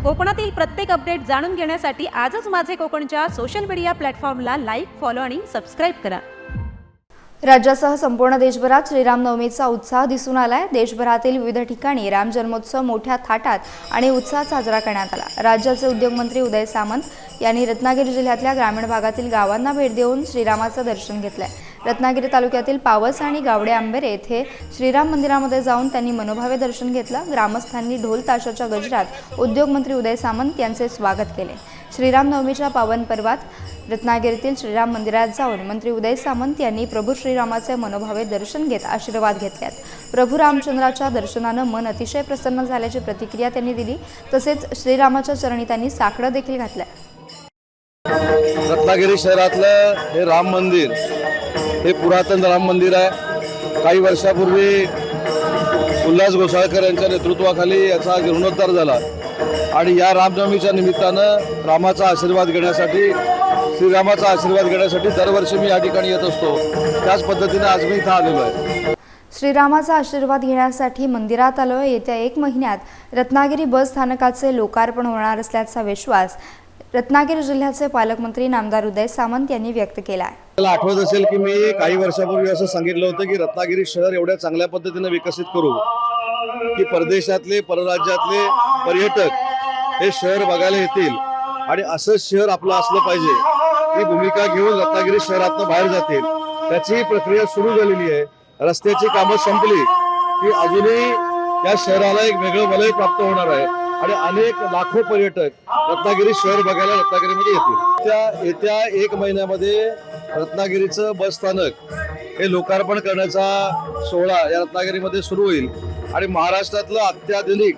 कोकणातील प्रत्येक अपडेट जाणून घेण्यासाठी आजच माझे कोकणच्या सोशल मीडिया प्लॅटफॉर्मला लाईक, फॉलो आणि सबस्क्राईब करा। राज्यासह संपूर्ण देशभरात श्रीरामनवमीचा उत्साह दिसून आलाय। देशभरातील विविध ठिकाणी राम जन्मोत्सव मोठ्या थाटात आणि उत्साहात साजरा करण्यात आला। राज्याचे उद्योगमंत्री उदय सामंत यांनी रत्नागिरी जिल्ह्यातल्या ग्रामीण भागातील गावांना भेट देऊन श्रीरामाचं दर्शन घेतलंय। रत्नागिरी तालुक्यातील पावस आणि गावडे आंबेरे येथे श्रीराम मंदिरामध्ये जाऊन त्यांनी मनोभावे दर्शन घेतलं। ग्रामस्थांनी ढोल ताशाच्या गजरात उद्योगमंत्री उदय सामंत यांचे स्वागत केले। श्रीरामनवमीच्या पावन पर्वात रत्नागिरीतील श्रीराम मंदिरात जाऊन मंत्री उदय सामंत यांनी प्रभू श्रीरामाचे मनोभावे दर्शन घेत आशीर्वाद घेतलेत। प्रभू रामचंद्राच्या दर्शनानं मन अतिशय प्रसन्न झाल्याची प्रतिक्रिया त्यांनी दिली। तसेच श्रीरामाच्या चरणी त्यांनी साकडं देखील घातलं। रत्नागिरी शहरातलं हे राम मंदिर हे पुरातन राम मंदिर आहे। काही वर्षापूर्वी उल्हास घोसाळकर यांच्या नेतृत्वाखाली याचा जीर्णोद्धार झाला आणि या रामनवमीच्या निमित्तानं रामाचा आशीर्वाद घेण्यासाठी, श्रीरामाचा आशीर्वाद घेण्यासाठी दरवर्षी मी या ठिकाणी येत असतो। त्याच पद्धतीने आज मी इथं आलेलो आहे। श्रीरामाचा आशीर्वाद घेण्यासाठी मंदिरात आलो। येत्या 1 महिन्यात रत्नागिरी बस स्थानकाचे लोकार्पण होणार असल्याचा विश्वास रत्नागिरी जिल्ह्याचे पालकमंत्री नामदार उदय सामंत यांनी व्यक्त केला आहे। मला आठवत असेल की मी काही वर्षापूर्वी असं सांगितलं होतं की रत्नागिरी शहर एवढ्या चांगल्या पद्धतीने विकसित करू की परदेशातले, परराज्यातले पर्यटक हे शहर बघायला येतील आणि असं शहर आपलं असलं पाहिजे ही भूमिका घेऊन रत्नागिरी शहरातून बाहेर जातील। त्याची प्रक्रिया सुरू झालेली आहे। रस्त्याची कामं संपली की अजूनही या शहराला एक वेगळं वलय प्राप्त होणार आहे आणि अनेक लाखो पर्यटक रत्नागिरी शहर बघायला रत्नागिरीमध्ये येतील। येत्या 1 महिन्यामध्ये रत्नागिरीचं बस स्थानक हे लोकार्पण करण्याचा सोहळा या रत्नागिरीमध्ये सुरू होईल आणि महाराष्ट्रातलं अत्याधुनिक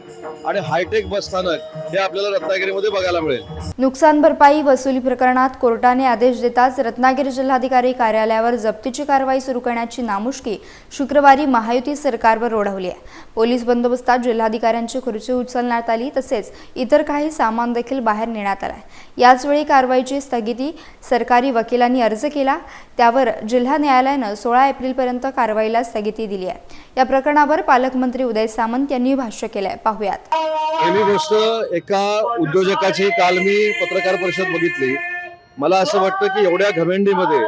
आणि हायटेक बस स्थानक हे आपल्याला रत्नागिरीमध्ये बघायला मिळेल। नुकसान भरपाई वसुली प्रकरणात कोर्टाने आदेश देताच रत्नागिरी जिल्हाधिकारी कार्यालयावर जप्तीची कारवाई सुरू करण्याची नामुष्की शुक्रवारी महायुती सरकारवर ओढवली आहे। पोलीस बंदोबस्तात जिल्हाधिकाऱ्यांची खुर्ची उचलण्यात आली, तसेच इतर काही सामान देखील बाहेर नेण्यात आला। याचवेळी कारवाईची स्थगिती सरकारी वकिलांनी अर्ज केला, त्यावर जिल्हा न्यायालयानं 16 एप्रिलपर्यंत कारवाईला स्थगिती दिली आहे। या प्रकरणावर पालकमंत्री उदय सामंत यांनी भाष्य केलंय, पाहूयात। पहिली गोष्ट, एका उद्योजकाची काल मी पत्रकार परिषद बघितली। मला असं वाटतं की एवढ्या घमेंडीमध्ये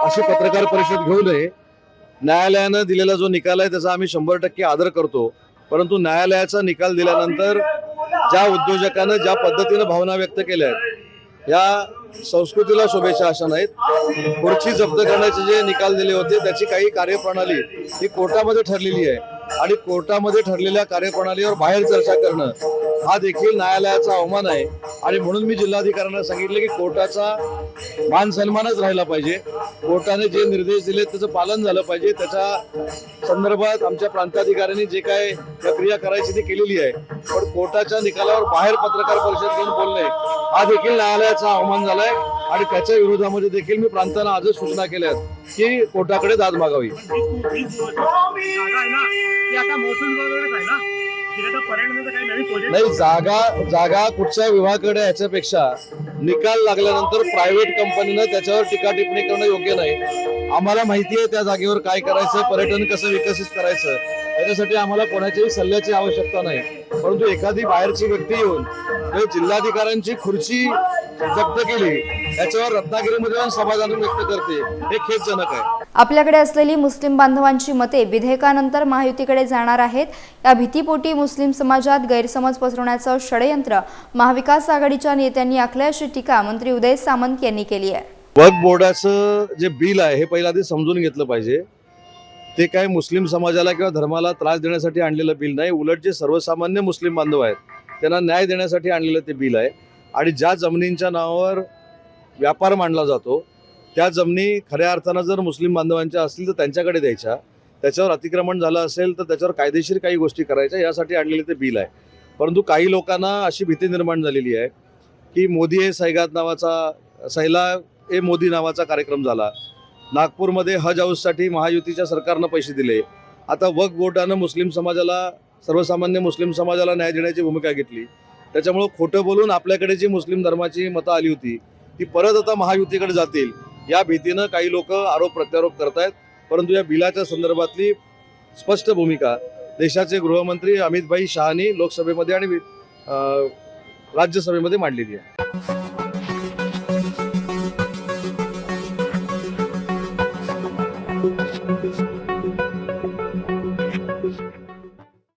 अशी पत्रकार परिषद घेऊ नये। न्यायालयानं दिलेला जो निकाल आहे त्याचा आम्ही 100% आदर करतो, परंतु न्यायालयाचा निकाल दिल्यानंतर ज्या उद्योजकानं ज्या पद्धतीनं भावना व्यक्त केल्या आहेत या संस्कृतीला शोभेच्या अशा नाहीत। खुर्ची जप्त करण्याचे जे निकाल दिले होते त्याची काही कार्यप्रणाली ही कोर्टामध्ये ठरलेली आहे आणि कोर्टामध्ये ठरलेल्या कार्यप्रणालीवर बाहेर चर्चा करणं हा देखील न्यायालयाचा अवमान आहे आणि म्हणून मी जिल्हाधिकाऱ्यांना सांगितलं की कोर्टाचा मान सन्मानच राहिला पाहिजे। कोर्टाने जे निर्देश दिले त्याचं पालन झालं पाहिजे। त्याच्या संदर्भात आमच्या प्रांताधिकाऱ्यांनी जे काय प्रक्रिया करायची ती केलेली आहे, पण कोर्टाच्या निकालावर बाहेर पत्रकार परिषद घेऊन बोलणे हा देखील न्यायालयाचा अवमान झालाय आणि त्याच्या विरोधामध्ये देखील मी प्रांतांना आजच सूचना केल्या की कोर्टाकडे दाद मागावी। नाही, जागा कुठच्या विभागाकडे याच्यापेक्षा निकाल लागल्यानंतर प्रायव्हेट कंपनीनं त्याच्यावर टीका टिप्पणी करणं योग्य नाही। आम्हाला माहिती आहे त्या जागेवर काय करायचं, पर्यटन कसं विकसित करायचं, त्याच्यासाठी आम्हाला कोणाच्याही सल्ल्याची आवश्यकता नाही। परंतु एखादी बाहेरची व्यक्ती येऊन जिल्हाधिकाऱ्यांची खुर्ची जप्त केली याच्यावर रत्नागिरीमध्ये समाधान व्यक्त करते हे खेदजनक आहे। आपल्याकडे असलेली मुस्लिम बांधवांची मते विधेयकानंतर महायुतीकडे जाणार आहेत। या भीतीपोटी मुस्लिम समाजात गैरसमज पसरवण्याचं षडयंत्र महाविकास आघाडीच्या नेत्यांनी आखलं, अशी टीका मंत्री उदय सामंत यांनी केली आहे। वक्फ बोर्डाचं जे बिल आहे हे पहिला आधी समजून घेतलं पाहिजे। ते काय मुस्लिम समाजाला किंवा धर्माला त्रास देण्यासाठी आणलेलं बिल नाही, उलट जे सर्वसामान्य मुस्लिम बांधव आहेत त्यांना न्याय देण्यासाठी आणलेलं ते बिल आहे। आणि ज्या जमिनींच्या नावावर व्यापार मांडला जातो त्या जमिनी खऱ्या अर्थानं जर मुस्लिम बांधवांच्या असतील तर त्यांच्याकडे द्यायच्या, त्याच्यावर अतिक्रमण झालं असेल तर त्याच्यावर कायदेशीर काही गोष्टी करायच्या, यासाठी आणलेले ते बिल आहे। परंतु काही लोकांना अशी भीती निर्माण झालेली आहे की मोदी ए सैगात नावाचा सैला ए मोदी नावाचा कार्यक्रम झाला। नागपूरमध्ये हज हाऊससाठी महायुतीच्या सरकारनं पैसे दिले। आता वक्फ बोर्डानं मुस्लिम समाजाला, सर्वसामान्य मुस्लिम समाजाला न्याय देण्याची भूमिका घेतली। त्याच्यामुळे खोटं बोलून आपल्याकडे जी मुस्लिम धर्माची मतं आली होती ती परत आता महायुतीकडे जातील या भीतीनं काही लोक आरोप प्रत्यारोप करतायत। परंतु या बिलाच्या संदर्भातली स्पष्ट भूमिका देशाचे गृहमंत्री अमित भाई शहानी लोकसभेमध्ये आणि राज्यसभेमध्ये मांडलेली आहे.